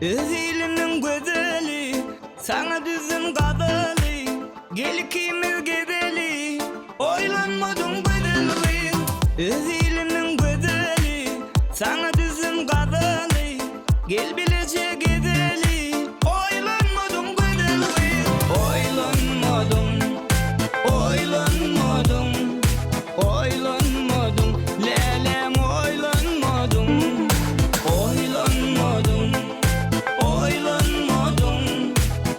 Öz elinin gözeli, sana düzüm kabalı, gel ikimiz gedeli, oylanmadım bedeli. Öz elinin gözeli, sana düzüm kabalı, gel bilece gedeli, oylanmadım bedeli. Oylanmadım, oylanmadım, oylanmadım, lelem oylanmadım, oylanmadım. Oylanmadım,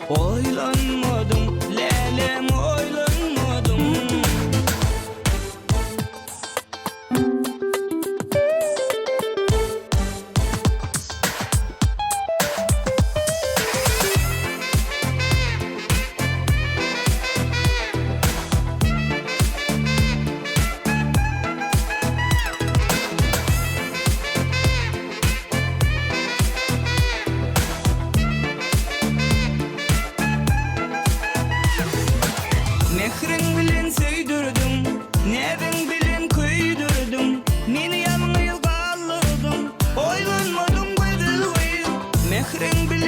oylanmadım, lelem oylanmadım. Mehrin bilen söydürdüm, nevin bilen köydürdüm, meni yalnız kaldırdın, oylanmadım bedeli. Mehrin bilen